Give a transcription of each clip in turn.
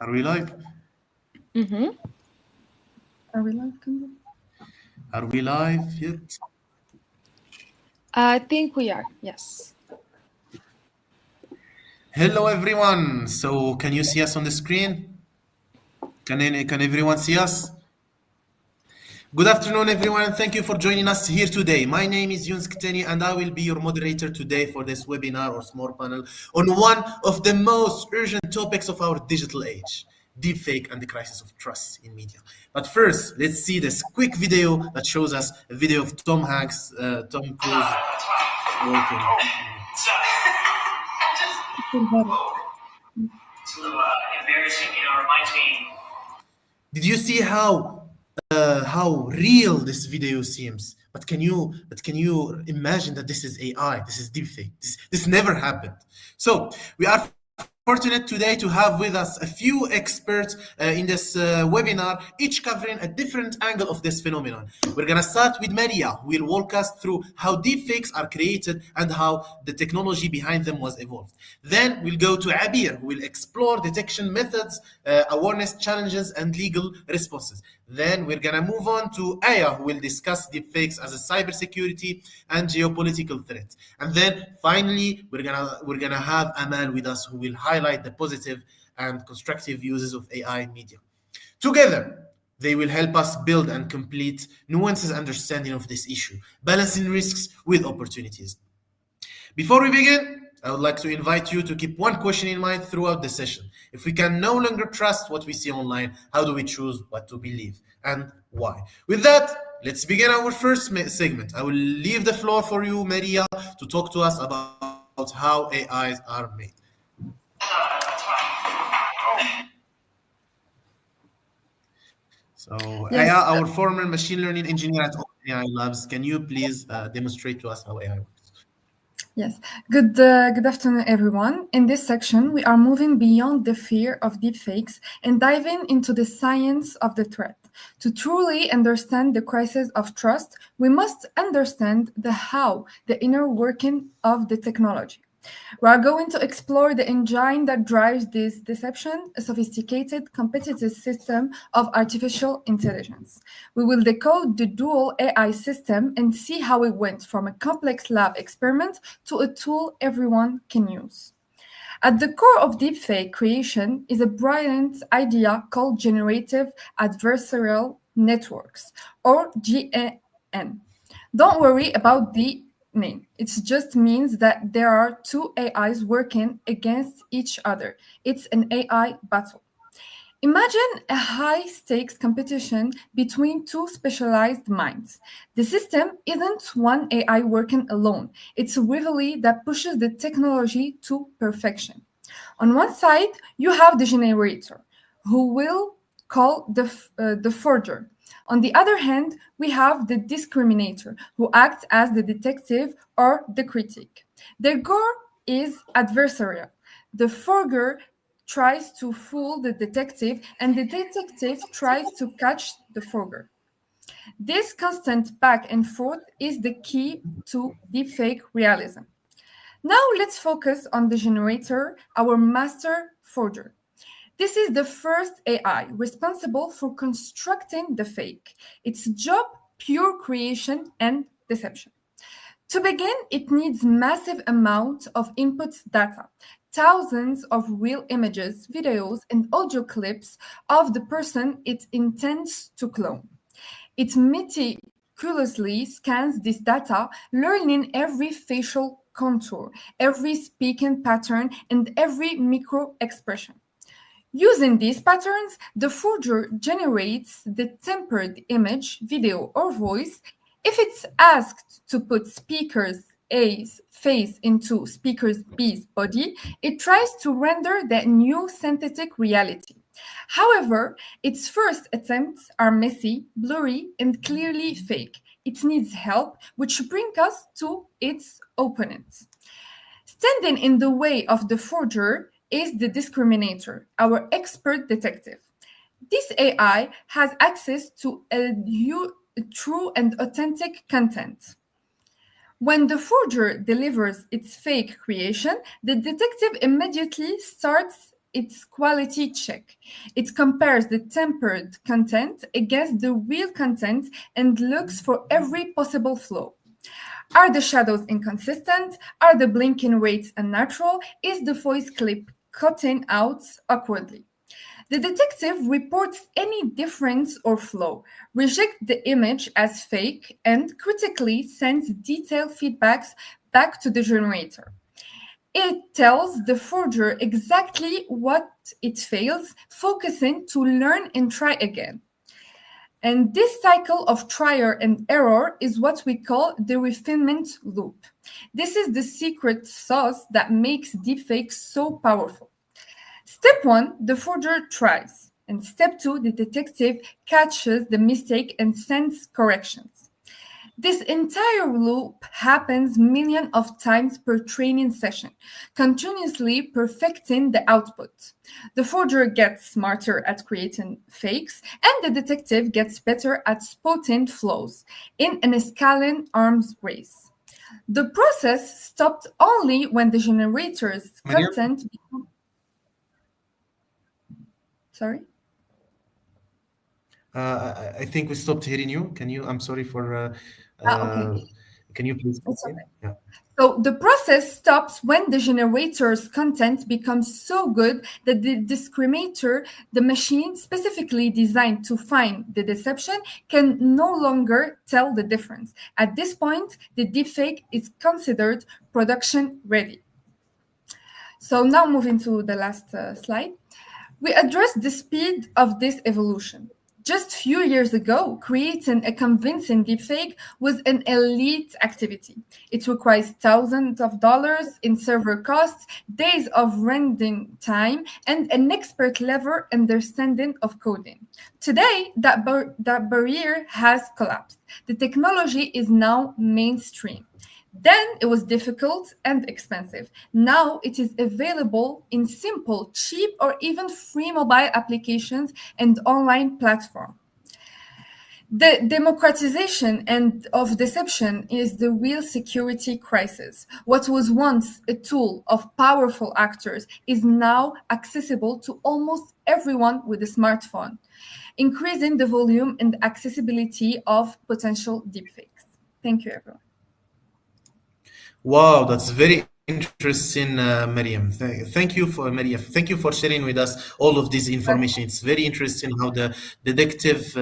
Are we live? Mm-hmm. Are we live, Kendall? Are we live yet? I think we are, yes. Hello, everyone. So, can you see us on the screen? Can everyone see us? Good afternoon, everyone, and thank you for joining us here today. My name is Yuns Kteni, and I will be your moderator today for this webinar or small panel on one of the most urgent topics of our digital age, deepfake and the crisis of trust in media. But first, let's see this quick video that shows us a video of Tom Hanks, Tom Cruise working. Embarrassing, reminds me. Did you see how real this video seems? But can you imagine that this is AI? This is deepfake. This never happened. So we are fortunate today to have with us a few experts in this webinar, each covering a different angle of this phenomenon. We're gonna start with Maria, who will walk us through how deepfakes are created and how the technology behind them was evolved. Then we'll go to Abir, who will explore detection methods, awareness challenges, and legal responses. Then we're gonna move on to Aya, who will discuss deepfakes as a cybersecurity and geopolitical threat. And then finally, we're gonna have Amal with us, who will highlight the positive and constructive uses of AI in media. Together, they will help us build and complete nuances understanding of this issue, balancing risks with opportunities. Before we begin, I would like to invite you to keep one question in mind throughout the session. If we can no longer trust what we see online, how do we choose what to believe and why? With that, let's begin our first segment. I will leave the floor for you, Maria, to talk to us about how AIs are made. So, Yes. Aya, our former machine learning engineer at OpenAI Labs, can you please demonstrate to us how AI works? Yes. Good afternoon, everyone. In this section, we are moving beyond the fear of deepfakes and diving into the science of the threat. To truly understand the crisis of trust, we must understand the how, the inner working of the technology. We are going to explore the engine that drives this deception, a sophisticated competitive system of artificial intelligence. We will decode the dual AI system and see how it went from a complex lab experiment to a tool everyone can use. At the core of deepfake creation is a brilliant idea called generative adversarial networks, or GAN. Don't worry about the name. It just means that there are two AIs working against each other. It's an AI battle. Imagine a high-stakes competition between two specialized minds. The system isn't one AI working alone. It's a rivalry that pushes the technology to perfection. On one side, you have the generator, who will call the forger. On the other hand, we have the discriminator, who acts as the detective or the critic. Their goal is adversarial. The forger tries to fool the detective, and the detective tries to catch the forger. This constant back and forth is the key to deepfake realism. Now let's focus on the generator, our master forger. This is the first AI responsible for constructing the fake. Its job, pure creation and deception. To begin, it needs massive amounts of input data, thousands of real images, videos, and audio clips of the person it intends to clone. It meticulously scans this data, learning every facial contour, every speaking pattern, and every micro expression. Using these patterns, the forger generates the tempered image, video, or voice. If it's asked to put speaker's A's face into speaker's B's body, it tries to render that new synthetic reality. However, its first attempts are messy, blurry, and clearly fake. It needs help, which brings us to its opponent. Standing in the way of the forger is the discriminator, our expert detective. This AI has access to a true and authentic content. When the forger delivers its fake creation, the detective immediately starts its quality check. It compares the tempered content against the real content and looks for every possible flaw. Are the shadows inconsistent? Are the blinking rates unnatural? Is the voice clip cutting out awkwardly? The detective reports any difference or flaw, rejects the image as fake, and critically sends detailed feedbacks back to the generator. It tells the forger exactly what it fails, focusing to learn and try again. And this cycle of trial and error is what we call the refinement loop. This is the secret sauce that makes deepfakes so powerful. Step 1, the forger tries. And step 2, the detective catches the mistake and sends corrections. This entire loop happens millions of times per training session, continuously perfecting the output. The forger gets smarter at creating fakes, and the detective gets better at spotting flaws in an escalating arms race. The process stopped only when the generator's Mariam? content became... Sorry? I think we stopped hearing you. Can you? I'm sorry for. Okay. Can you please It's continue? okay. Yeah. So the process stops when the generator's content becomes so good that the discriminator, the machine specifically designed to find the deception, can no longer tell the difference. At this point, the deepfake is considered production ready. So now moving to the last slide. We address the speed of this evolution. Just a few years ago, creating a convincing deepfake was an elite activity. It requires thousands of dollars in server costs, days of rendering time, and an expert level understanding of coding. Today, that barrier has collapsed. The technology is now mainstream. Then it was difficult and expensive. Now it is available in simple, cheap, or even free mobile applications and online platforms. The democratization of deception is the real security crisis. What was once a tool of powerful actors is now accessible to almost everyone with a smartphone, increasing the volume and accessibility of potential deepfakes. Thank you, everyone. Wow, that's very interesting, Mariam. Thank you for Mariam. Thank you for sharing with us all of this information. It's very interesting how the detective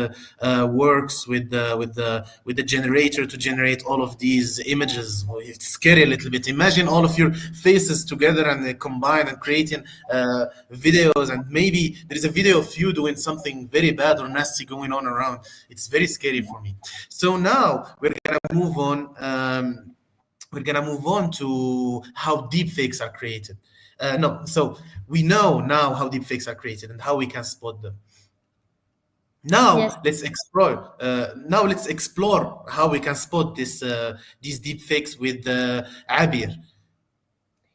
works with the generator to generate all of these images. Well, it's scary a little bit. Imagine all of your faces together and combine and creating videos, and maybe there is a video of you doing something very bad or nasty going on around. It's very scary for me. So now we're gonna move on. We're gonna move on to how deepfakes are created. No, so we know now how deepfakes are created and how we can spot them. Yes. Now let's explore. Now let's explore how we can spot these deepfakes with Abir.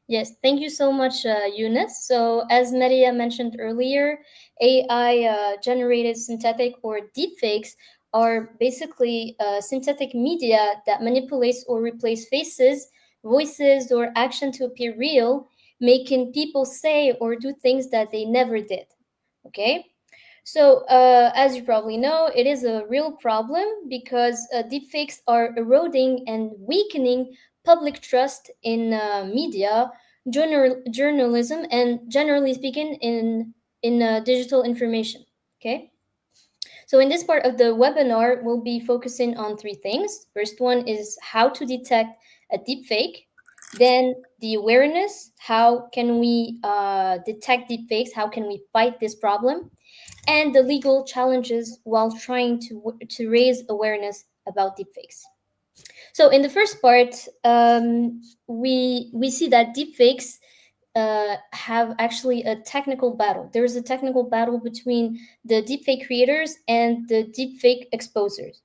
Yes, thank you so much, Eunice. So, as Maria mentioned earlier, AI generated synthetic or deepfakes are basically synthetic media that manipulates or replace faces, voices, or action to appear real, making people say or do things that they never did. Okay? So, as you probably know, it is a real problem because deepfakes are eroding and weakening public trust in media, journalism, and generally speaking, in digital information. Okay. So, in this part of the webinar, we'll be focusing on three things. First one is how to detect a deepfake. Then the awareness. How can we detect deepfakes? How can we fight this problem? And the legal challenges while trying to raise awareness about deepfakes. So in the first part, we see that deepfakes have actually a technical battle. There is a technical battle between the deepfake creators and the deepfake exposers.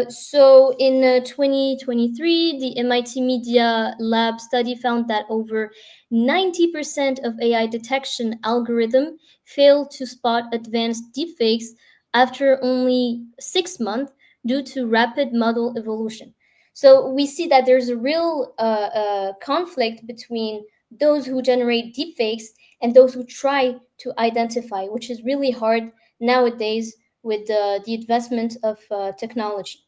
So in 2023, the MIT Media Lab study found that over 90% of AI detection algorithm failed to spot advanced deepfakes after only 6 months due to rapid model evolution. So we see that there's a real conflict between those who generate deepfakes and those who try to identify, which is really hard nowadays with the advancement of technology.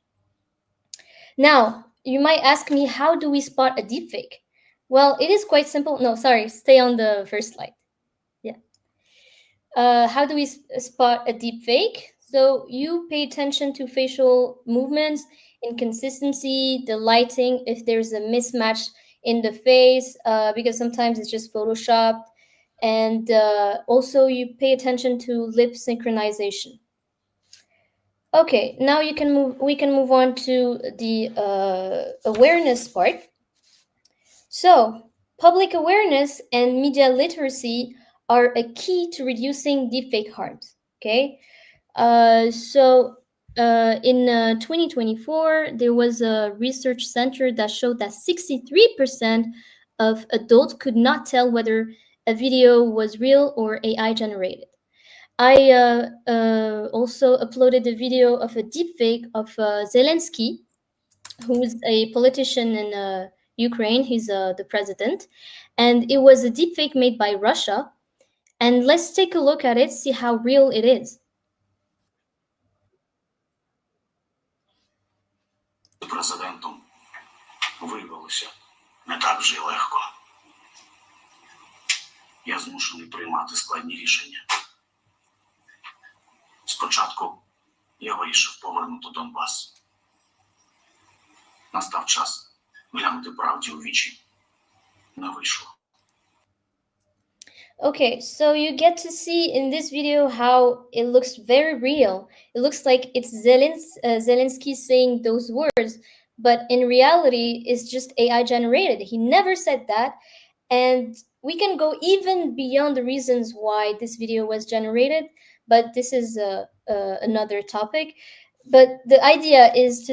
Now, you might ask me, how do we spot a deepfake? Well, it is quite simple. No, sorry, stay on the first slide. Yeah. How do we spot a deepfake? So you pay attention to facial movements, inconsistency, the lighting, if there's a mismatch in the face, because sometimes it's just photoshopped. And also you pay attention to lip synchronization. Okay, now we can move on to the awareness part. So, public awareness and media literacy are a key to reducing deepfake harms. Okay, in 2024, there was a research center that showed that 63% of adults could not tell whether a video was real or AI generated. I also uploaded a video of a deepfake of Zelensky, who's a politician in Ukraine. He's the president. And it was a deepfake made by Russia. And let's take a look at it, see how real it is. Президентом виявилося не так вже й легко. Я змушений приймати складні рішення. Спочатку я вирішив повернути Донбас. Настав час глянути правді у вічі. Не вийшло. Okay, so you get to see in this video how it looks very real. It looks like it's Zelensky saying those words, but in reality, it's just AI generated. He never said that. And we can go even beyond the reasons why this video was generated, but this is another topic. But the idea is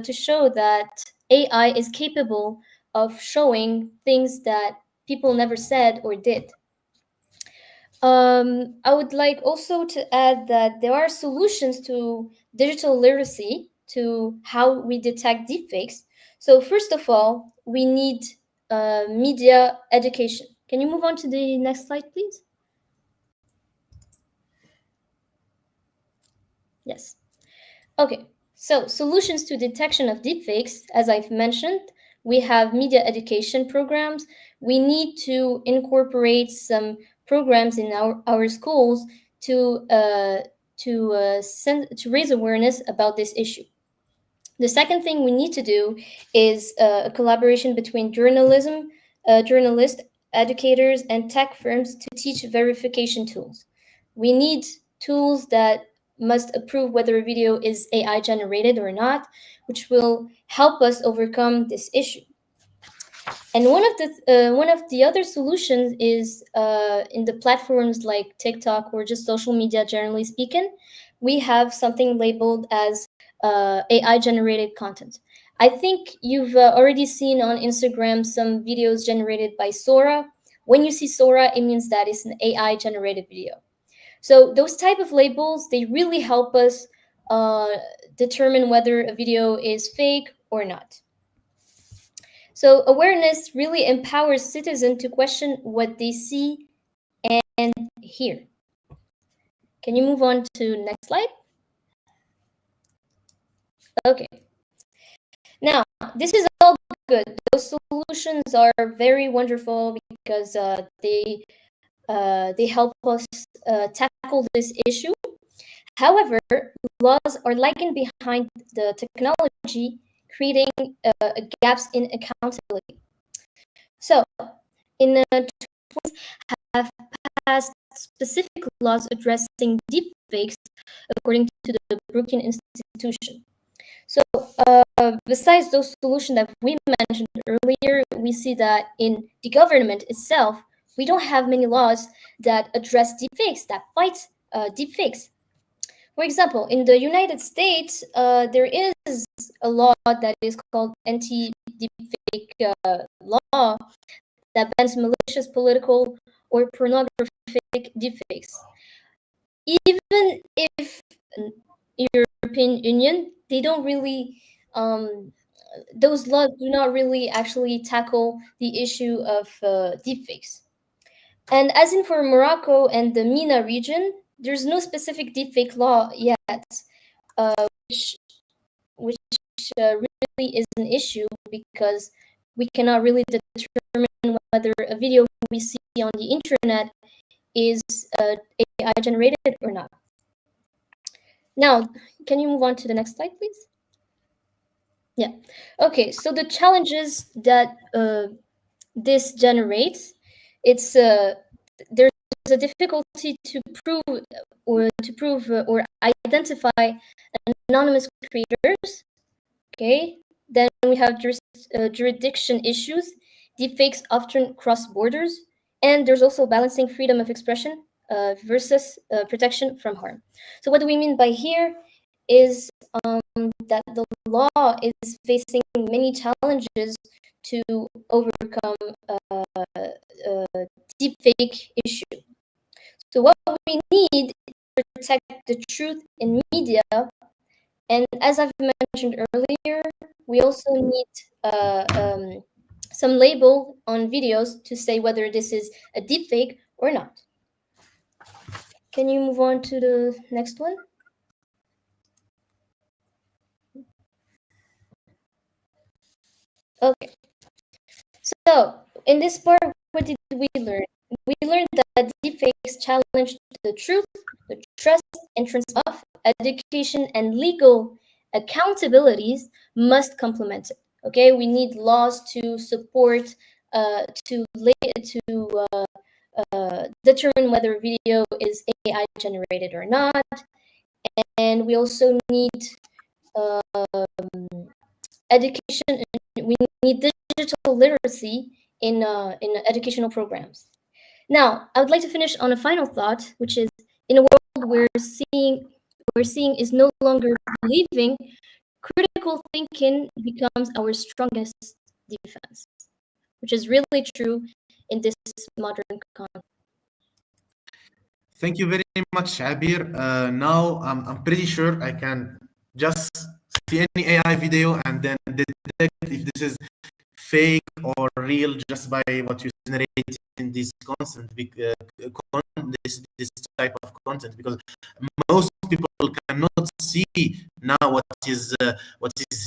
to show that AI is capable of showing things that people never said or did. I would like also to add that there are solutions to digital literacy, to how we detect deepfakes. So first of all, we need media education. Can you move on to the next slide, please? Yes. Okay, so solutions to detection of deepfakes, as I've mentioned, we have media education programs. We need to incorporate some programs in our schools to raise awareness about this issue. The second thing we need to do is a collaboration between journalists, educators, and tech firms to teach verification tools. We need tools that must approve whether a video is AI generated or not, which will help us overcome this issue. And one of the other solutions is in the platforms like TikTok or just social media, generally speaking, we have something labeled as AI generated content. I think you've already seen on Instagram some videos generated by Sora. When you see Sora, it means that it's an AI generated video. So those type of labels, they really help us determine whether a video is fake or not. So awareness really empowers citizens to question what they see and hear. Can you move on to next slide? Okay. Now, this is all good. Those solutions are very wonderful because they help us tackle this issue. However, laws are lagging behind the technology, creating gaps in accountability. So, in have passed specific laws addressing deepfakes according to the Brookings Institution. So, besides those solutions that we mentioned earlier, we see that in the government itself, we don't have many laws that address deepfakes, that fight deepfakes. For example, in the United States, there is a law that is called anti-deepfake law that bans malicious political or pornographic deepfakes. Even if European Union, they don't really those laws do not really actually tackle the issue of deepfakes. And as in for Morocco and the MENA region, there's no specific deepfake law yet, which really is an issue because we cannot really determine whether a video we see on the internet is AI generated or not. Now, can you move on to the next slide, please? Yeah. Okay, so the challenges that this generates, it's there's a difficulty to prove or identify anonymous creators. Okay, then we have jurisdiction issues. Deepfakes often cross borders, and there's also balancing freedom of expression versus protection from harm. So what do we mean by here is that the law is facing many challenges to overcome deepfake issue. So what we need is to protect the truth in media, and as I've mentioned earlier, we also need some label on videos to say whether this is a deepfake or not. Can you move on to the next one? Okay. So in this part, what did we learn? We learned that deepfakes challenge the truth, the trust, entrance of education, and legal accountabilities must complement it. Okay, we need laws to support, to determine whether a video is AI generated or not, and we also need education. We need digital literacy in educational programs. Now, I would like to finish on a final thought, which is in a world where seeing is no longer believing, critical thinking becomes our strongest defense, which is really true in this modern context. Thank you very much, Abir. Now I'm pretty sure I can just see any AI video and then detect if this is fake or real just by what you generate in this content, this type of content, because most people cannot see now what is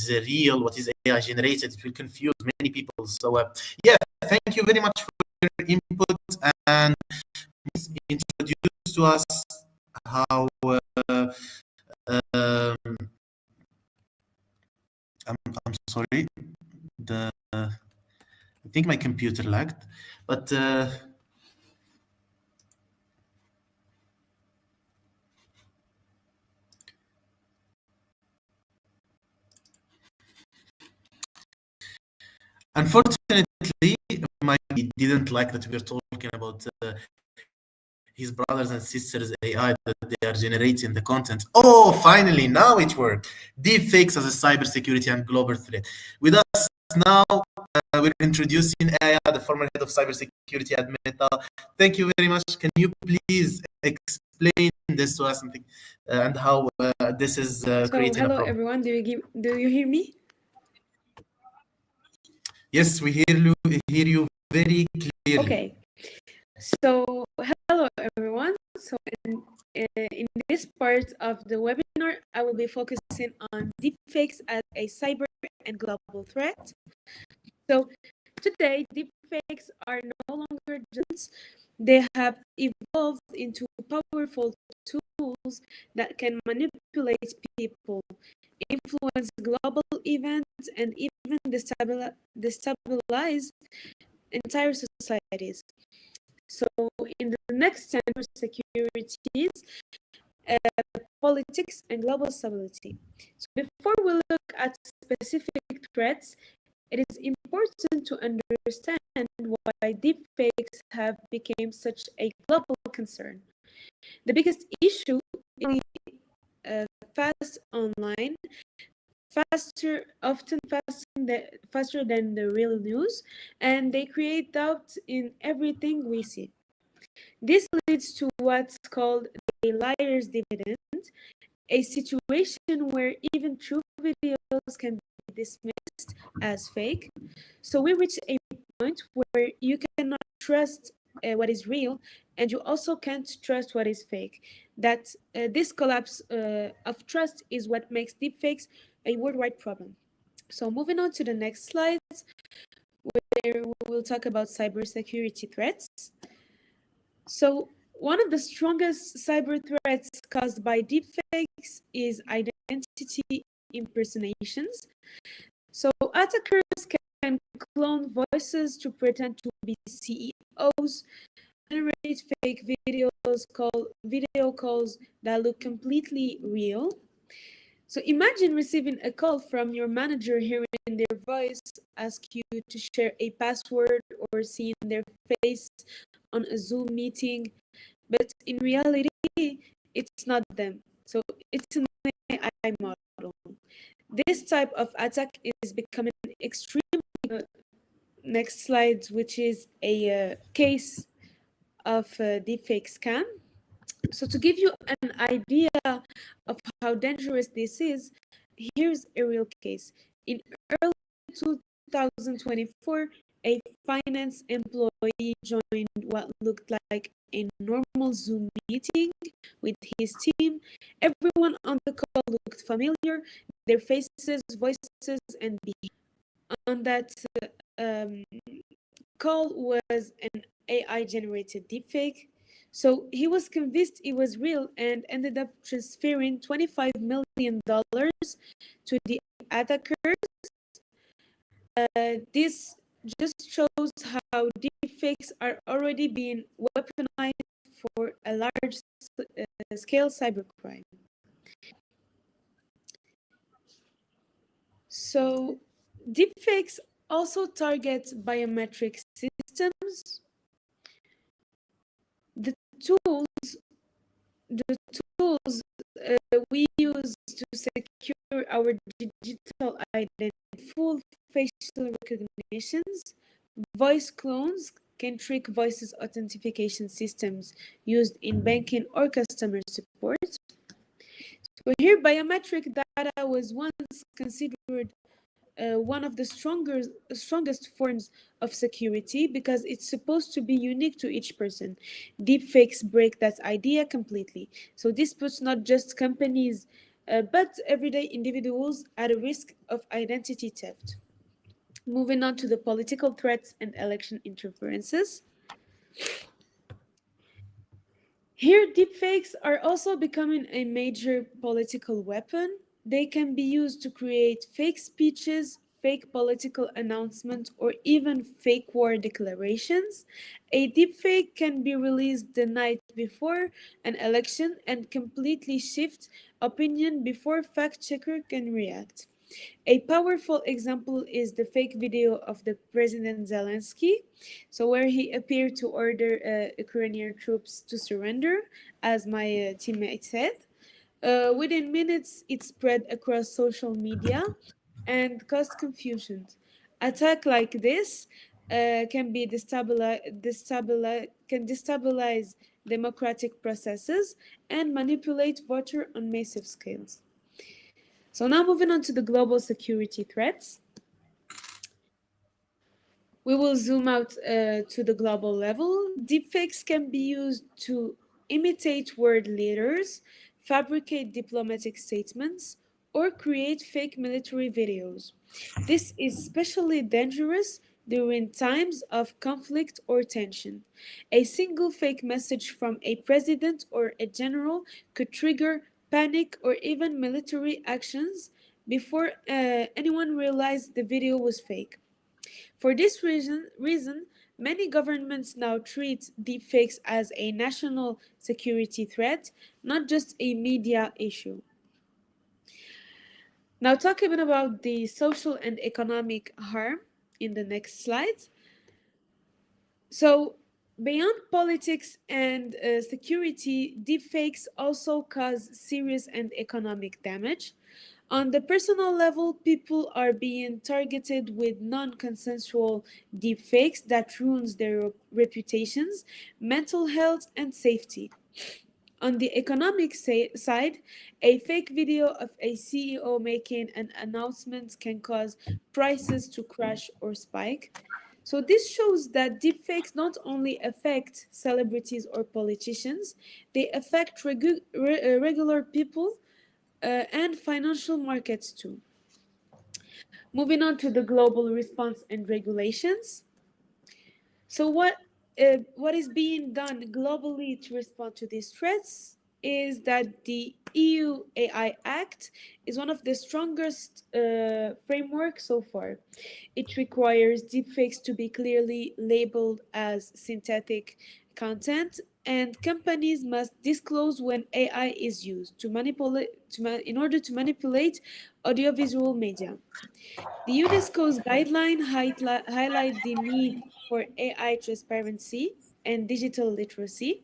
real, what is AI generated. It will confuse many people. So yeah, thank you very much for your input, and introduce to us how I'm sorry, I think my computer lagged, but unfortunately, Mike didn't like that we were talking about his brothers and sisters AI that they are generating the content. Oh, finally, now it worked. Deepfakes as a cybersecurity and global threat. With us now, we're introducing Aya, the former head of cybersecurity at Meta. Thank you very much. Can you please explain this to us and how this is creating a hello problem? everyone. Do you hear me? Yes, we hear you very clearly. Okay. So hello everyone. So in this part of the webinar, I will be focusing on deepfakes as a cyber and global threat. So today, deepfakes are no longer just, they have evolved into powerful tools that can manipulate people, influence global events, and even destabilize entire societies. So in the next cybersecurities, politics, and global stability. So before we look at specific threats, it is important to understand why deepfakes have become such a global concern. The biggest issue is fast online, often faster than the real news, and they create doubt in everything we see. This leads to what's called a liar's dividend, a situation where even true videos can dismissed as fake. So we reach a point where you cannot trust what is real, and you also can't trust what is fake. That this collapse of trust is what makes deepfakes a worldwide problem. So moving on to the next slide, where we will talk about cybersecurity threats. So one of the strongest cyber threats caused by deepfakes is identity impersonations. So attackers can clone voices to pretend to be CEOs, generate fake video calls that look completely real. So imagine receiving a call from your manager, hearing their voice ask you to share a password, or seeing their face on a Zoom meeting, but in reality, it's not them. So it's an AI model. This type of attack is becoming extremely. Next slide, which is a case of a deepfake scam. So to give you an idea of how dangerous this is, here's a real case. In early 2024, a finance employee joined what looked like a normal Zoom meeting with his team. Everyone on the call looked familiar, their faces, voices, and behavior. On that call was an AI-generated deepfake. So he was convinced it was real and ended up transferring $25 million to the attackers. This just shows how deepfakes are already being weaponized for a large scale cybercrime. So deepfakes also target biometric systems. The tools we use to secure our digital identity, full facial recognitions, voice clones can trick voices authentication systems used in banking or customer support. So here, biometric data was once considered one of the strongest forms of security because it's supposed to be unique to each person. Deepfakes break that idea completely. So this puts not just companies, but everyday individuals at a risk of identity theft. Moving on to the political threats and election interferences. Here, deepfakes are also becoming a major political weapon. They can be used to create fake speeches, fake political announcements, or even fake war declarations. A deepfake can be released the night before an election and completely shift opinion before fact checker can react. A powerful example is the fake video of the President Zelensky, so where he appeared to order Ukrainian troops to surrender, as my teammate said. Within minutes, it spread across social media and caused confusion. Attack like this can destabilize democratic processes and manipulate voter on massive scales. So now moving on to the global security threats. We will zoom out to the global level. Deepfakes can be used to imitate world leaders, fabricate diplomatic statements, or create fake military videos. This is especially dangerous during times of conflict or tension. A single fake message from a president or a general could trigger panic or even military actions before anyone realized the video was fake. For this reason, many governments now treat deepfakes as a national security threat, not just a media issue. Now, talking about the social and economic harm in the next slide. So, beyond politics and security, deepfakes also cause serious and economic damage. On the personal level, people are being targeted with non-consensual deepfakes that ruins their reputations, mental health, and safety. On the economic side, a fake video of a CEO making an announcement can cause prices to crash or spike. So this shows that deepfakes not only affect celebrities or politicians, they affect regular people and financial markets too. Moving on to the global response and regulations. So what is being done globally to respond to these threats is that the EU AI Act is one of the strongest frameworks so far. It requires deepfakes to be clearly labeled as synthetic content, and companies must disclose when AI is used to manipulate in order to manipulate audiovisual media. The UNESCO's guideline highlight the need for AI transparency and digital literacy,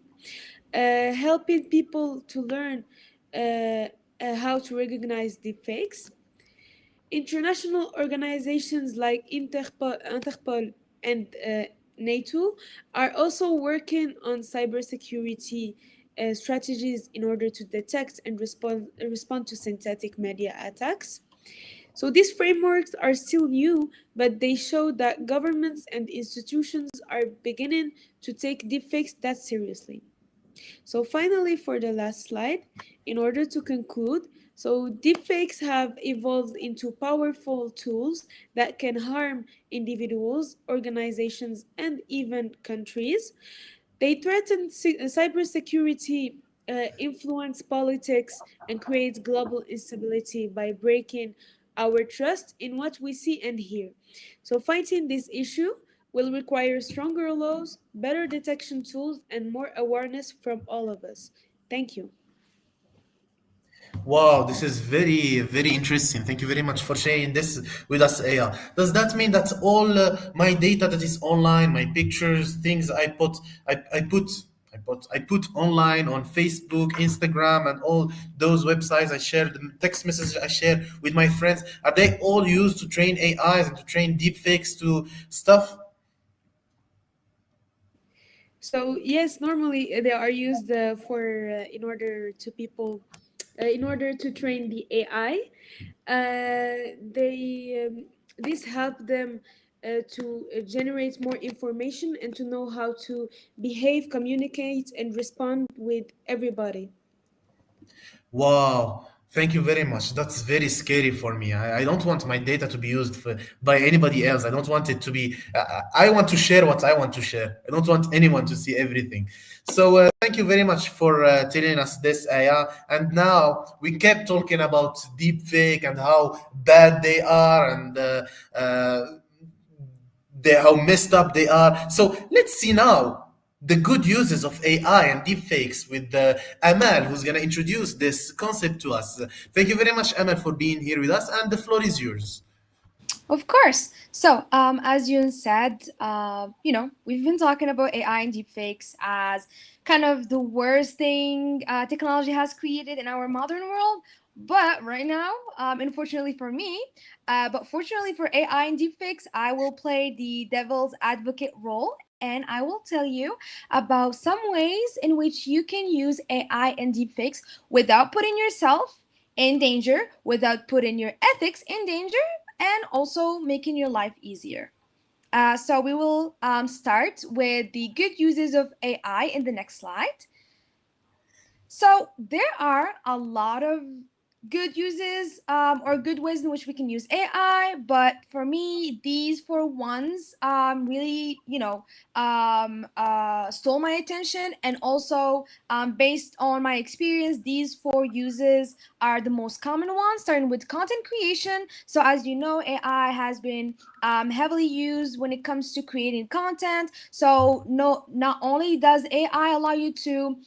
helping people to learn how to recognize deepfakes. International organizations like Interpol and NATO are also working on cybersecurity strategies in order to detect and respond to synthetic media attacks. So these frameworks are still new, but they show that governments and institutions are beginning to take deepfakes that seriously. So finally, for the last slide, in order to conclude, so deepfakes have evolved into powerful tools that can harm individuals, organizations, and even countries. They threaten cybersecurity, influence politics, and create global instability by breaking our trust in what we see and hear. So, fighting this issue will require stronger laws, better detection tools, and more awareness from all of us. Thank you. Wow, this is very, very interesting. Thank you very much for sharing this with us, Aya. Does that mean that all my data that is online, my pictures, things I put online on Facebook, Instagram, and all those websites I share, the text messages I share with my friends, are they all used to train AIs and to train deepfakes to stuff? So yes, normally they are used for in order to people, in order to train the AI. They this help them to generate more information and to know how to behave, communicate, and respond with everybody. Wow, thank you very much. That's very scary for me. I don't want my data to be used by anybody else. I don't want it to be, I want to share what I want to share. I don't want anyone to see everything. So thank you very much for telling us this, Aya. And now we kept talking about deepfake and how bad they are and how messed up they are. So let's see now the good uses of AI and deepfakes with Amal, who's going to introduce this concept to us. Thank you very much, Amal, for being here with us, and the floor is yours. Of course. So, as Yun said, we've been talking about AI and deepfakes as kind of the worst thing technology has created in our modern world. But right now, unfortunately for me, but fortunately for AI and deepfakes, I will play the devil's advocate role. And I will tell you about some ways in which you can use AI and deepfakes without putting yourself in danger, without putting your ethics in danger, and also making your life easier. So we will start with the good uses of AI in the next slide. So there are a lot of good uses or good ways in which we can use AI, but for me, these four ones really, stole my attention, and also based on my experience, these four uses are the most common ones, starting with content creation. So as you know, AI has been heavily used when it comes to creating content. So not only does AI allow you to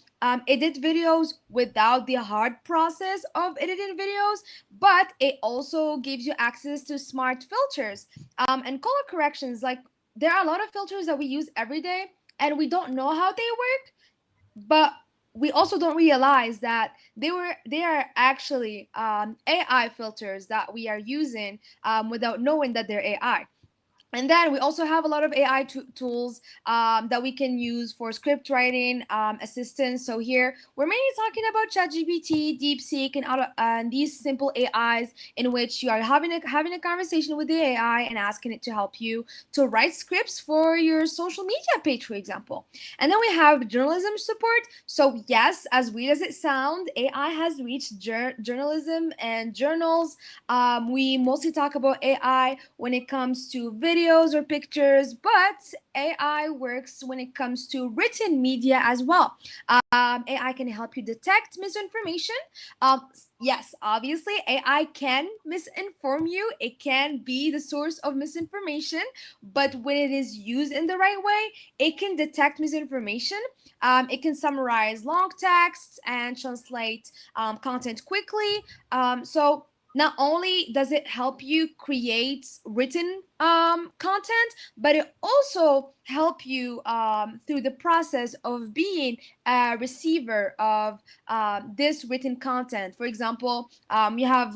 edit videos without the hard process of editing videos, but it also gives you access to smart filters and color corrections. Like, there are a lot of filters that we use every day and we don't know how they work, but we also don't realize that they are actually AI filters that we are using without knowing that they're AI. And then we also have a lot of AI tools that we can use for script writing assistance. So here we're mainly talking about ChatGPT, DeepSeek, and these simple AIs in which you are having a conversation with the AI and asking it to help you to write scripts for your social media page, for example. And then we have journalism support. So yes, as weird as it sounds, AI has reached journalism and journals. We mostly talk about AI when it comes to videos or pictures, but AI works when it comes to written media as well. AI can help you detect misinformation. Yes, obviously, AI can misinform you. It can be the source of misinformation, but when it is used in the right way, it can detect misinformation. It can summarize long texts and translate content quickly. So not only does it help you create written content, but it also help you through the process of being a receiver of this written content. For example, you have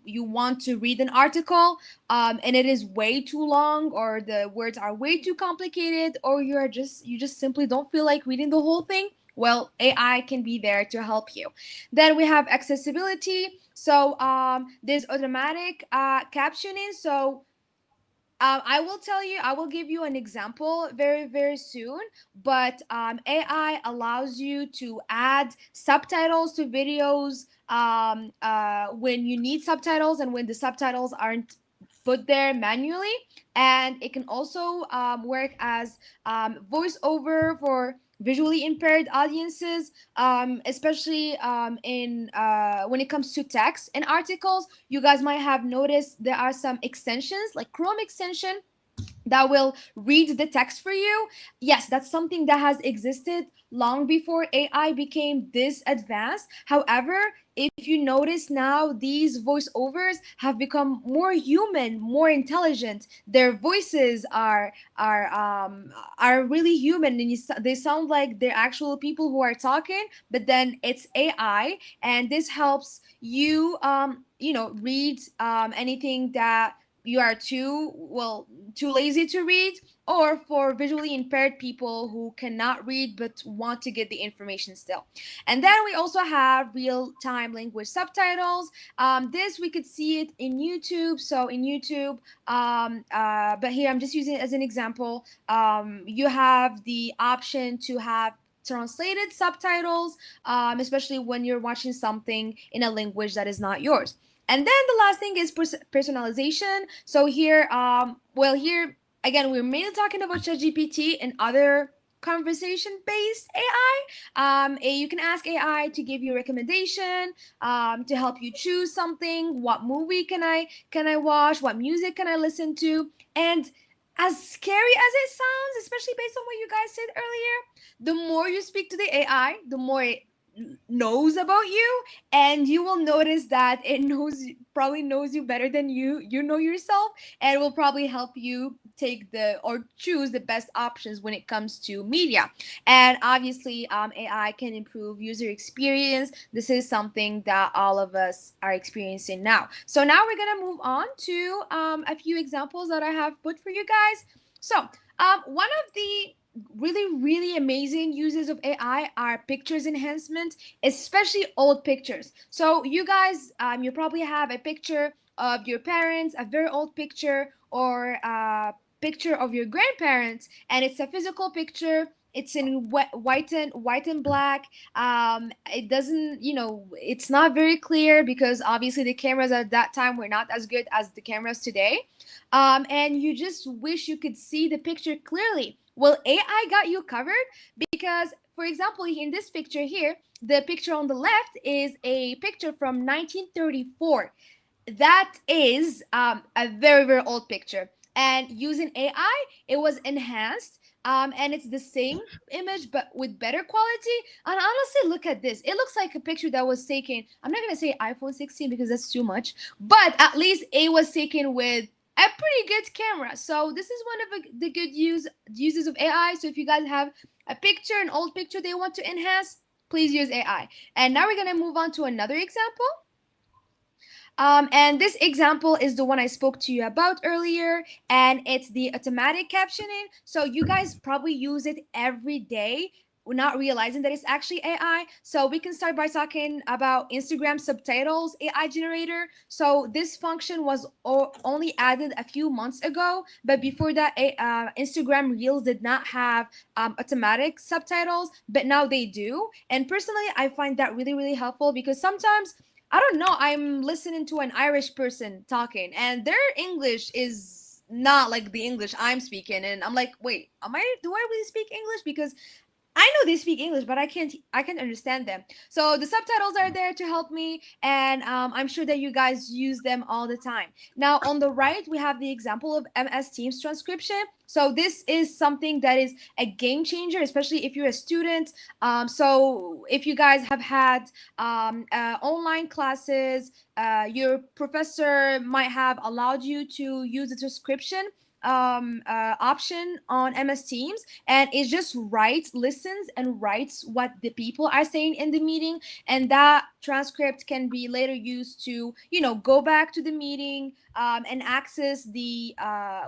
you want to read an article and it is way too long, or the words are way too complicated, or you just simply don't feel like reading the whole thing. Well, AI can be there to help you. Then we have accessibility. So there's automatic captioning. So I will tell you, I will give you an example very, very soon. But AI allows you to add subtitles to videos when you need subtitles and when the subtitles aren't put there manually. And it can also work as voiceover for visually impaired audiences, especially in when it comes to text and articles. You guys might have noticed there are some extensions like Chrome extension that will read the text for you. Yes, that's something that has existed long before AI became this advanced. However, if you notice now, these voiceovers have become more human, more intelligent. Their voices are really human, and they sound like they're actual people who are talking. But then it's AI, and this helps you, read anything that you are too lazy to read, or for visually impaired people who cannot read but want to get the information still. And then we also have real-time language subtitles. This we could see it in YouTube. So in YouTube, but here I'm just using it as an example. You have the option to have translated subtitles, especially when you're watching something in a language that is not yours. And then the last thing is personalization. So here, here again, we're mainly talking about ChatGPT and other conversation-based AI. You can ask AI to give you a recommendation, to help you choose something. What movie can I watch? What music can I listen to? And as scary as it sounds, especially based on what you guys said earlier, the more you speak to the AI, the more it knows about you, and you will notice that it probably knows you better than you know yourself, and will probably help you take the or choose the best options when it comes to media. And obviously, AI can improve user experience. This is something that all of us are experiencing now. So now we're gonna move on to a few examples that I have put for you guys. So one of the really, really amazing uses of AI are pictures enhancement, especially old pictures. So you guys, you probably have a picture of your parents, a very old picture, or a picture of your grandparents, and it's a physical picture. It's in white and black. It doesn't, it's not very clear because obviously the cameras at that time were not as good as the cameras today. And you just wish you could see the picture clearly. Well, AI got you covered because, for example, in this picture here, the picture on the left is a picture from 1934. That is a very, very old picture. And using AI, it was enhanced. And it's the same image but with better quality. And honestly, look at this. It looks like a picture that was taken. I'm not gonna say iPhone 16 because that's too much, but at least it was taken with a pretty good camera. So this is one of the good uses of AI. So if you guys have a picture, an old picture they want to enhance, please use AI. And now we're gonna move on to another example. And this example is the one I spoke to you about earlier, and it's the automatic captioning. So you guys probably use it every day, not realizing that it's actually AI. So we can start by talking about Instagram subtitles AI generator. So this function was only added a few months ago, but before that, Instagram Reels did not have automatic subtitles, but now they do. And personally, I find that really, really helpful because sometimes I don't know. I'm listening to an Irish person talking, and their English is not like the English I'm speaking, and I'm like, wait, do I really speak English? Because I know they speak English, but I can't understand them. So the subtitles are there to help me, and I'm sure that you guys use them all the time. Now on the right, we have the example of MS Teams transcription. So this is something that is a game changer, especially if you're a student. So if you guys have had online classes, your professor might have allowed you to use the transcription option on MS Teams, and it just writes, listens, and writes what the people are saying in the meeting, and that transcript can be later used to, go back to the meeting and access the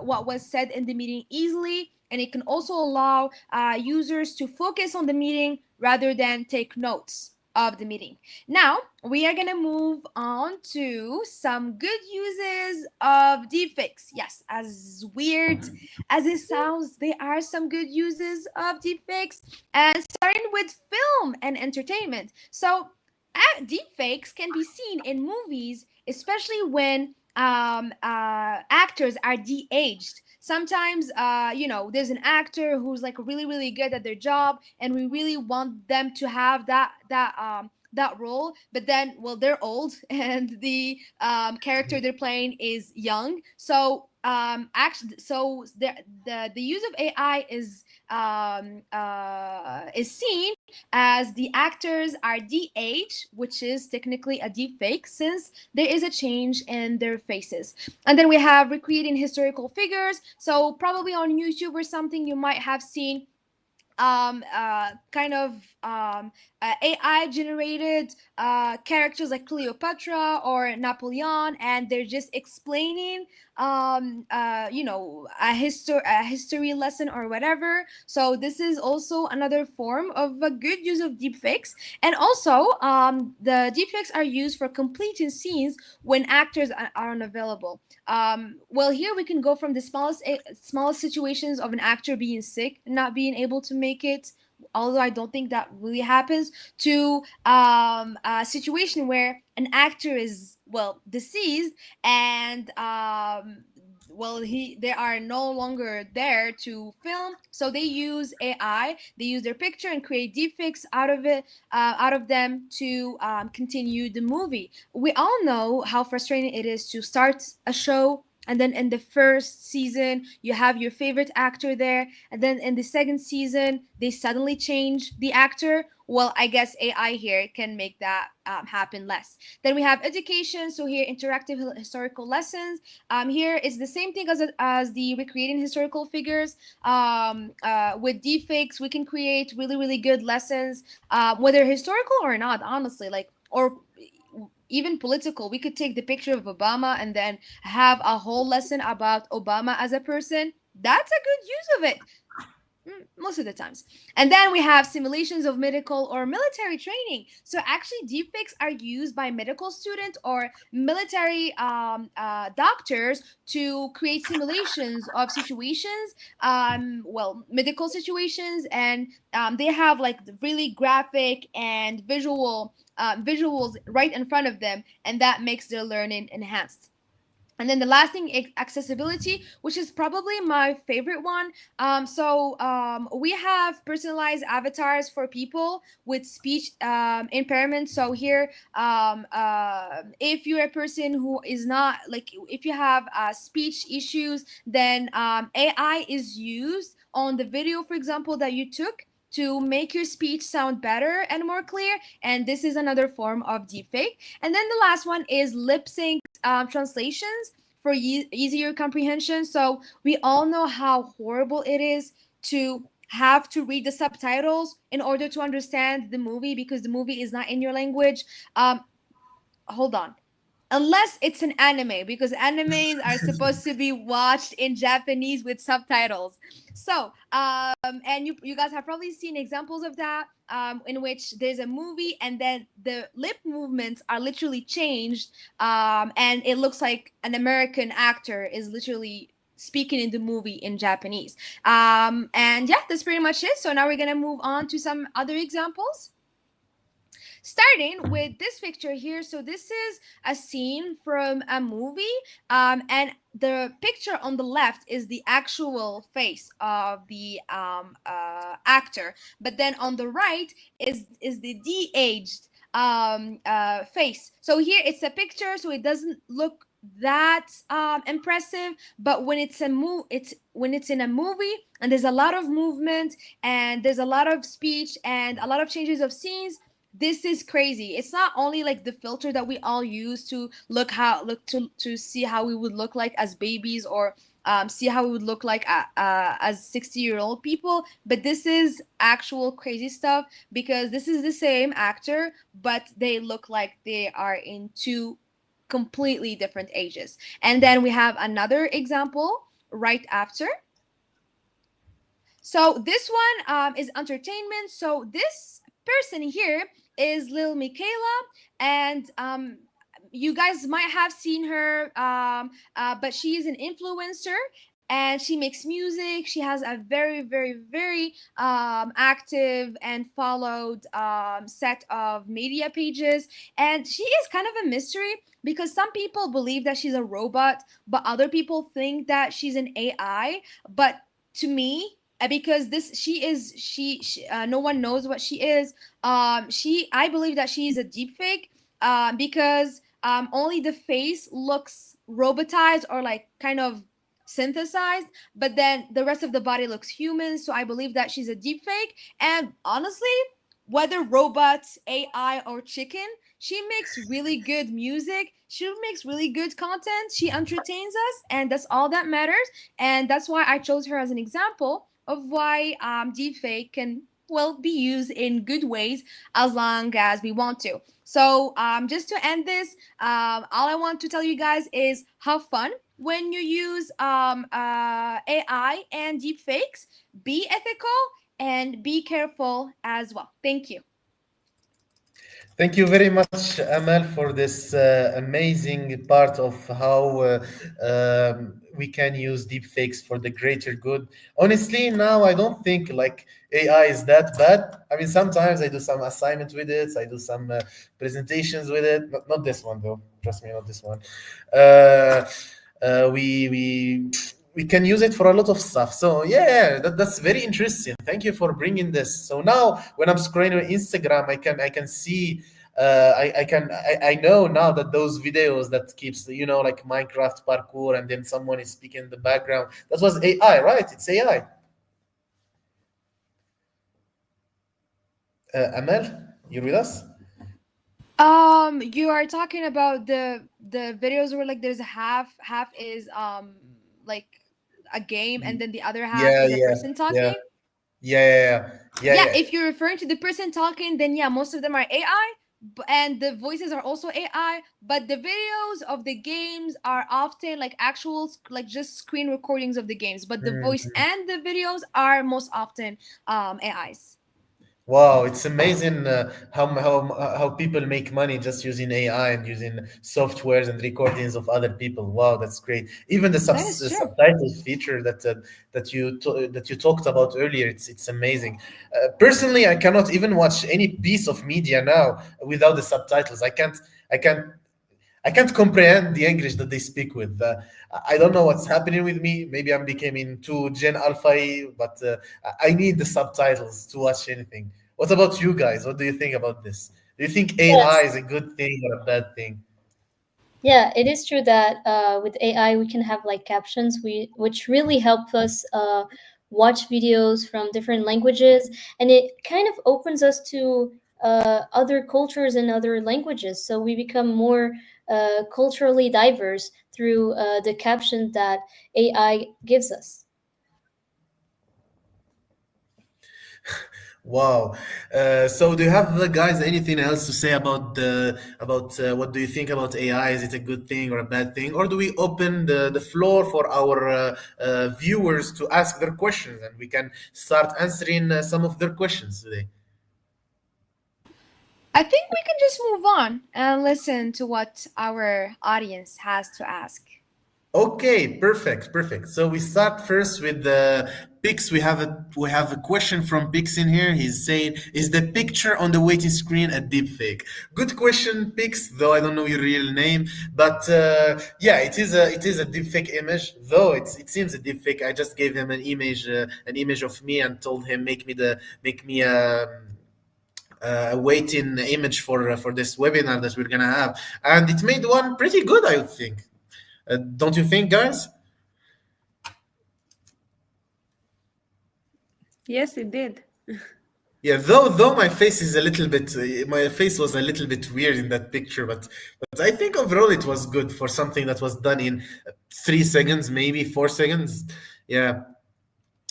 what was said in the meeting easily. And it can also allow users to focus on the meeting rather than take notes of the meeting. Now, we are going to move on to some good uses of deepfakes. Yes, as weird as it sounds, there are some good uses of deepfakes, and starting with film and entertainment. So, deepfakes can be seen in movies, especially when actors are de-aged. Sometimes, there's an actor who's like really, really good at their job, and we really want them to have that role, but then, well, they're old and the character they're playing is young. So actually, so the use of AI is seen as the actors are de-aged, which is technically a deep fake since there is a change in their faces. And then we have recreating historical figures. So probably on YouTube or something, you might have seen kind of AI generated characters like Cleopatra or Napoleon, and they're just explaining a history lesson or whatever. So this is also another form of a good use of deepfakes. And also the deepfakes are used for completing scenes when actors are unavailable. Well, here we can go from the smallest situations of an actor being sick and not being able to make it, although I don't think that really happens, to a situation where an actor is, well, deceased, and they are no longer there to film, so they use AI. They use their picture and create deepfakes out of them to continue the movie. We all know how frustrating it is to start a show, and then in the first season you have your favorite actor there, and then in the second season they suddenly change the actor. Well, I guess AI here can make that happen less. Then we have education. So here, interactive historical lessons. Here is the same thing as the recreating historical figures. With deepfakes, we can create really, really good lessons, whether historical or not, honestly, like, or even political. We could take the picture of Obama and then have a whole lesson about Obama as a person. That's a good use of it most of the times. And then we have simulations of medical or military training. So actually, deepfakes are used by medical students or military doctors to create simulations of situations, medical situations, and they have like really graphic and visuals right in front of them, and that makes their learning enhanced. And then the last thing, accessibility, which is probably my favorite one. We have personalized avatars for people with speech impairment. So here, if you're a person who is not, like, if you have speech issues, then AI is used on the video, for example, that you took to make your speech sound better and more clear. And this is another form of deepfake. And then the last one is lip sync translations for easier comprehension. So we all know how horrible it is to have to read the subtitles in order to understand the movie because the movie is not in your language. Hold on. unless it's an anime, because animes are supposed to be watched in Japanese with subtitles. So and you guys have probably seen examples of that, in which there's a movie and then the lip movements are literally changed, and it looks like an American actor is literally speaking in the movie in Japanese. And yeah, that's pretty much it. So now we're gonna move on to some other examples, starting with this picture here. So this is a scene from a movie, and the picture on the left is the actual face of the actor, but then on the right is the de-aged face. So here it's a picture, so it doesn't look that impressive, but when it's in a movie and there's a lot of movement and there's a lot of speech and a lot of changes of scenes, this is crazy. It's not only like the filter that we all use to look to see how we would look like as babies, or see how we would look like as 60-year-old people, but this is actual crazy stuff, because this is the same actor, but they look like they are in two completely different ages. And then we have another example right after. So this one is entertainment. So this person here is Lil Michaela, and you guys might have seen her, but she is an influencer and she makes music. She has a very, very, very active and followed set of media pages, and she is kind of a mystery because some people believe that she's a robot, but other people think that she's an AI. But to me, because this she no one knows what she is. She I believe that she is a deep fake, because only the face looks robotized or like kind of synthesized, but then the rest of the body looks human. So I believe that she's a deep fake. And honestly, whether robot, AI, or chicken, she makes really good music. She makes really good content. She entertains us, and that's all that matters. And that's why I chose her as an example of why deepfake can, well, be used in good ways as long as we want to. So just to end this, all I want to tell you guys is have fun when you use AI and deepfakes. Be ethical and be careful as well. Thank you. Thank you very much, Amal, for this amazing part of how we can use deepfakes for the greater good. Honestly, now I don't think like AI is that bad. I mean, sometimes I do some assignment with it, I do some presentations with it. Not this one though. Trust me, not this one. Uh, we can use it for a lot of stuff. So yeah, that's very interesting. Thank you for bringing this. So now when I'm scrolling on Instagram, I can see. I know now that those videos that keeps like Minecraft parkour and then someone is speaking in the background, that was AI, right? It's AI. Amel, you're with us? You are talking about the videos where like there's a half is like a game, and then the other half Yeah, is a yeah, person yeah, talking. yeah, yeah, Yeah, yeah. if you're referring to the person talking, then yeah, most of them are AI, and the voices are also AI. But the videos of the games are often like actual, like just screen recordings of the games. But the voice Mhm. and the videos are most often AIs. Wow, it's amazing how people make money just using AI and using softwares and recordings of other people. Wow, that's great. Even That is the true. subtitles feature that you talked about earlier, it's amazing. Personally, I cannot even watch any piece of media now without the subtitles. I can't I can't comprehend the English that they speak with. I don't know what's happening with me. Maybe I'm becoming too Gen Alpha, but I need the subtitles to watch anything. What about you guys? What do you think about this? Do you think AI Yes. is a good thing or a bad thing? Yeah, it is true that with AI we can have like captions, which really help us watch videos from different languages, and it kind of opens us to other cultures and other languages. So we become more culturally diverse through the captions that AI gives us. Wow. So do you have, guys, anything else to say about what do you think about AI? Is it a good thing or a bad thing? Or do we open the floor for our viewers to ask their questions and we can start answering some of their questions today? I think we can just move on and listen to what our audience has to ask. Okay, perfect, perfect. So we start first with the Pix. We have a question from Pix in here. He's saying, "Is the picture on the waiting screen a deepfake?" Good question, Pix. Though I don't know your real name, but yeah, it is a deepfake image. Though it seems a deepfake. I just gave him an image of me and told him make me a waiting image for this webinar that we're gonna have, and it made one pretty good, I would think. Don't you think, guys? Yes, it did. Yeah, though my face was a little bit weird in that picture, but I think overall it was good for something that was done in 3 seconds, maybe 4 seconds. Yeah.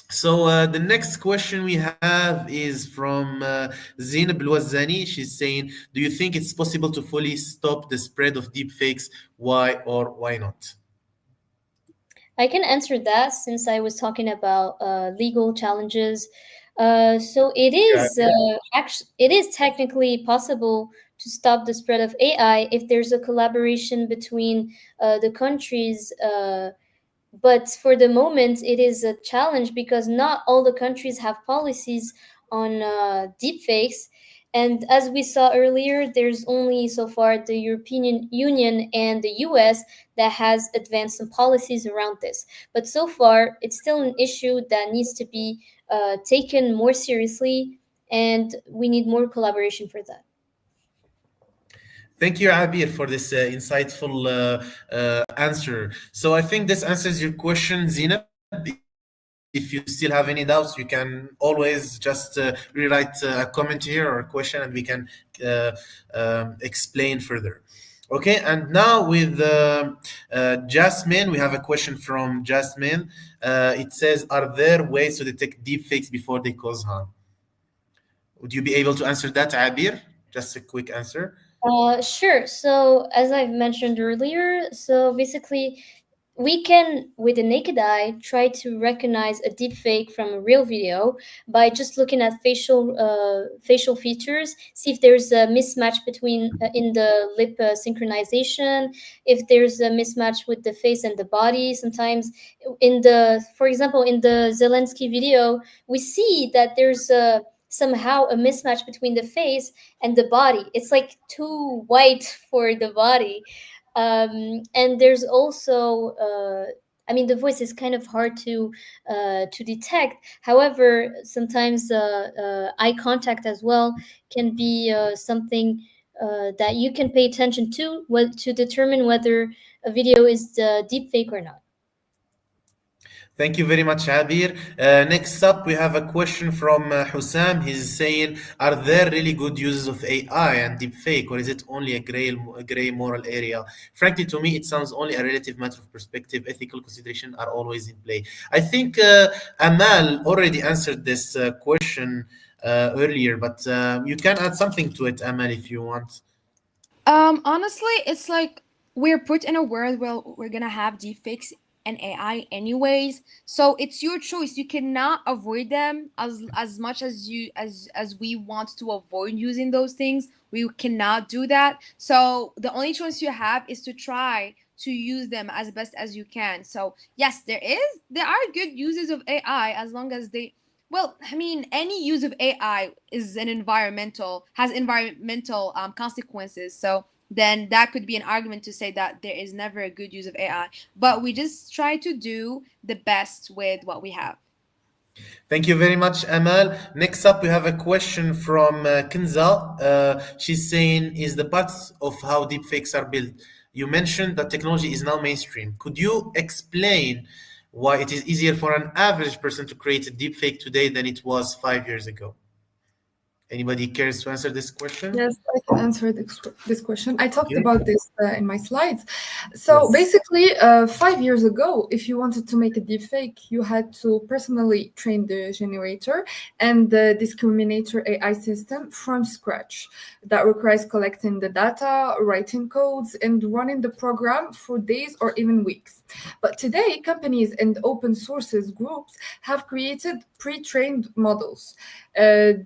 So the next question we have is from Zainab Wazani. She's saying, "Do you think it's possible to fully stop the spread of deepfakes? Why or why not?" I can answer that since I was talking about legal challenges. So Yeah. it is technically possible to stop the spread of AI if there's a collaboration between the countries. But for the moment, it is a challenge because not all the countries have policies on deepfakes. And as we saw earlier, there's only so far the European Union and the US that has advanced some policies around this. But so far, it's still an issue that needs to be taken more seriously, and we need more collaboration for that. Thank you, Abir, for this insightful answer. So I think this answers your question, Zinab. If you still have any doubts, you can always just rewrite a comment here or a question, and we can uh, explain further. Okay, and now with Jasmine, we have a question from Jasmine. It says, "Are there ways to detect deepfakes before they cause harm?" Would you be able to answer that, Abir? Just a quick answer. Sure. So, as I've mentioned earlier, so basically, we can, with the naked eye, try to recognize a deep fake from a real video by just looking at facial features, see if there's a mismatch between in the lip synchronization, if there's a mismatch with the face and the body. Sometimes, for example, in the Zelensky video, we see that there's somehow a mismatch between the face and the body. It's like too white for the body. And there's also I mean, the voice is kind of hard to detect. However, sometimes eye contact as well can be something that you can pay attention to, to determine whether a video is deep fake or not. Thank you very much, Abir. Next up, we have a question from Hussam. He's saying, "Are there really good uses of AI and deepfake, or is it only a gray moral area?" Frankly, to me, it sounds only a relative matter of perspective. Ethical considerations are always in play. I think Amal already answered this question earlier, but you can add something to it, Amal, if you want. Honestly, it's like we're put in a world where we're gonna have deepfakes and AI anyways. So it's your choice. You cannot avoid them as much as we want to avoid using those things. We cannot do that. So the only choice you have is to try to use them as best as you can. So yes, there are good uses of AI as long as they, well, I mean, any use of AI has environmental consequences. So then that could be an argument to say that there is never a good use of AI. But we just try to do the best with what we have. Thank you very much, Amal. Next up, we have a question from Kinza. She's saying, "Is the parts of how deepfakes are built? You mentioned that technology is now mainstream. Could you explain why it is easier for an average person to create a deepfake today than it was 5 years ago?" Anybody cares to answer this question? Yes, I can answer this question. I talked Okay. about this in my slides. So Yes. basically, 5 years ago, if you wanted to make a deepfake, you had to personally train the generator and the discriminator AI system from scratch. That requires collecting the data, writing codes, and running the program for days or even weeks. But today, companies and open sources groups have created pre-trained models.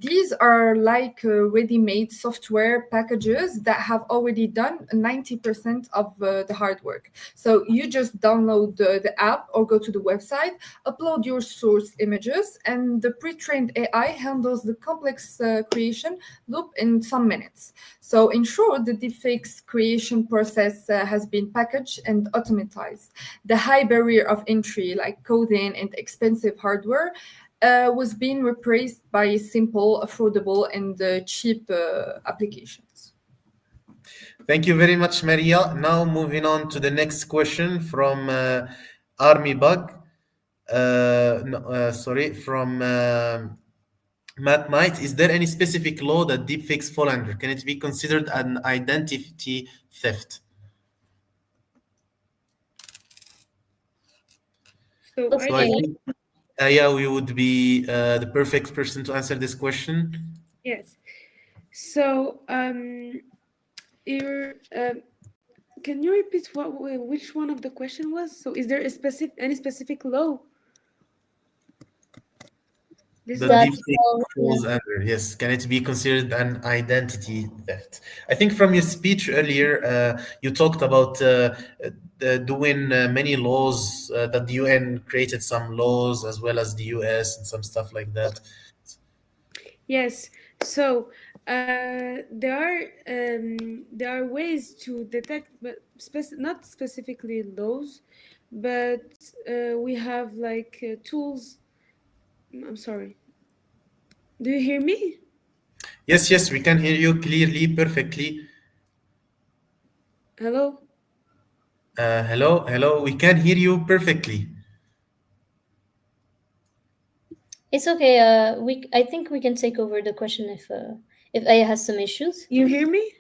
These are like ready-made software packages that have already done 90% of the hard work. So you just download the app or go to the website, upload your source images, and the pre-trained AI handles the complex creation loop in some minutes. So in short, the deepfakes creation process has been packaged and automatized. The high barrier of entry, like coding and expensive hardware, was being replaced by simple, affordable, and cheap applications. Thank you very much, Maria. Now moving on to the next question from Army Bug. No, sorry, from Matt Knight. Is there any specific law that deepfakes fall under? Can it be considered an identity theft? So So I Okay. think Aya, we would be the perfect person to answer this question. yes. So your can you repeat which one of the question was? So is there any specific law? This The was That deepfake falls, yeah. falls under, yes. Can it be considered an identity theft? I think from your speech earlier, you talked about doing many laws, that the UN created some laws as well as the US and some stuff like that. yes. So there are ways to detect, but not specifically laws, but we have like tools. I'm sorry. Do you hear me? Yes, yes, we can hear you clearly, perfectly. Hello. Hello, hello, we can hear you perfectly. It's okay. I think we can take over the question if Aya has some issues. You hear me?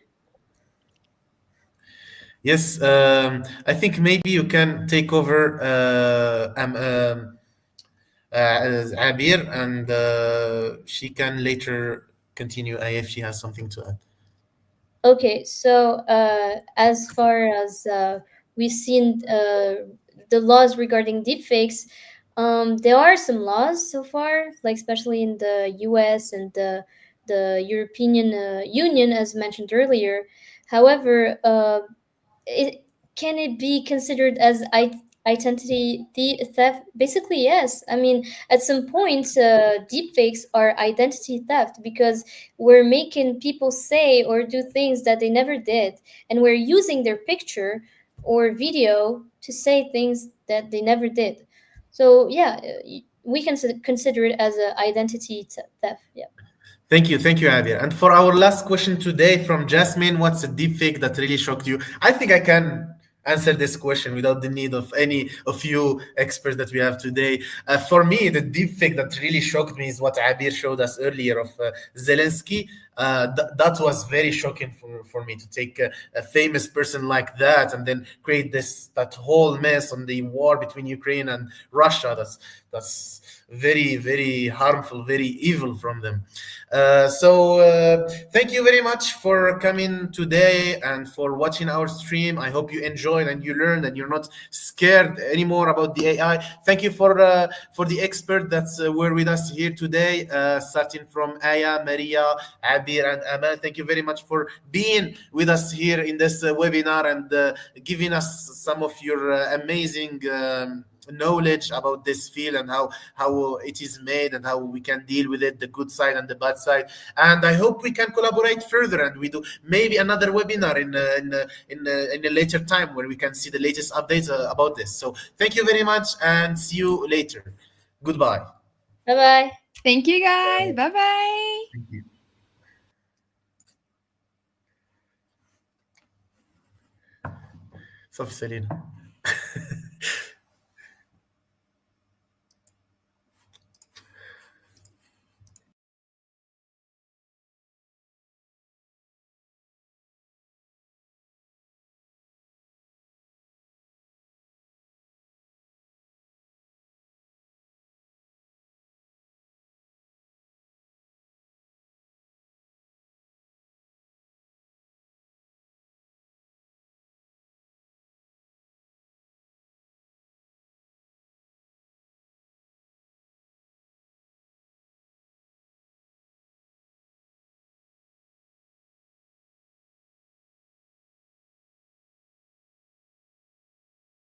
Yes, I think maybe you can take over Abir, and she can later continue if she has something to add. Okay, so as far as we've seen the laws regarding deepfakes, there are some laws so far, like especially in the U.S. and the European Union, as mentioned earlier. However, it can it be considered as identity theft? Basically, yes. I mean, at some point, deepfakes are identity theft because we're making people say or do things that they never did, and we're using their picture or video to say things that they never did. So yeah, we can consider it as an identity theft. Yeah. Thank you, Abir. And for our last question today from Jasmine, what's a deepfake that really shocked you? I think I can answer this question without the need of any of you experts that we have today. For me, the deepfake that really shocked me is what Abir showed us earlier of Zelensky. That was very shocking for me to take a famous person like that and then create that whole mess on the war between Ukraine and Russia. That's very, very harmful, very evil from them. Thank you very much for coming today and for watching our stream. I hope you enjoyed and you learned and you're not scared anymore about the AI. Thank you for the expert that's were with us here today, starting from Aya, Maria, Abir, and Amal. Thank you very much for being with us here in this webinar and giving us some of your amazing knowledge about this field and how it is made and how we can deal with it, the good side and the bad side. And I hope we can collaborate further and we do maybe another webinar in a later time where we can see the latest updates about this. So thank you very much and see you later. Goodbye. Bye bye. Thank you guys. Bye bye. Thank you. صافي سالينا.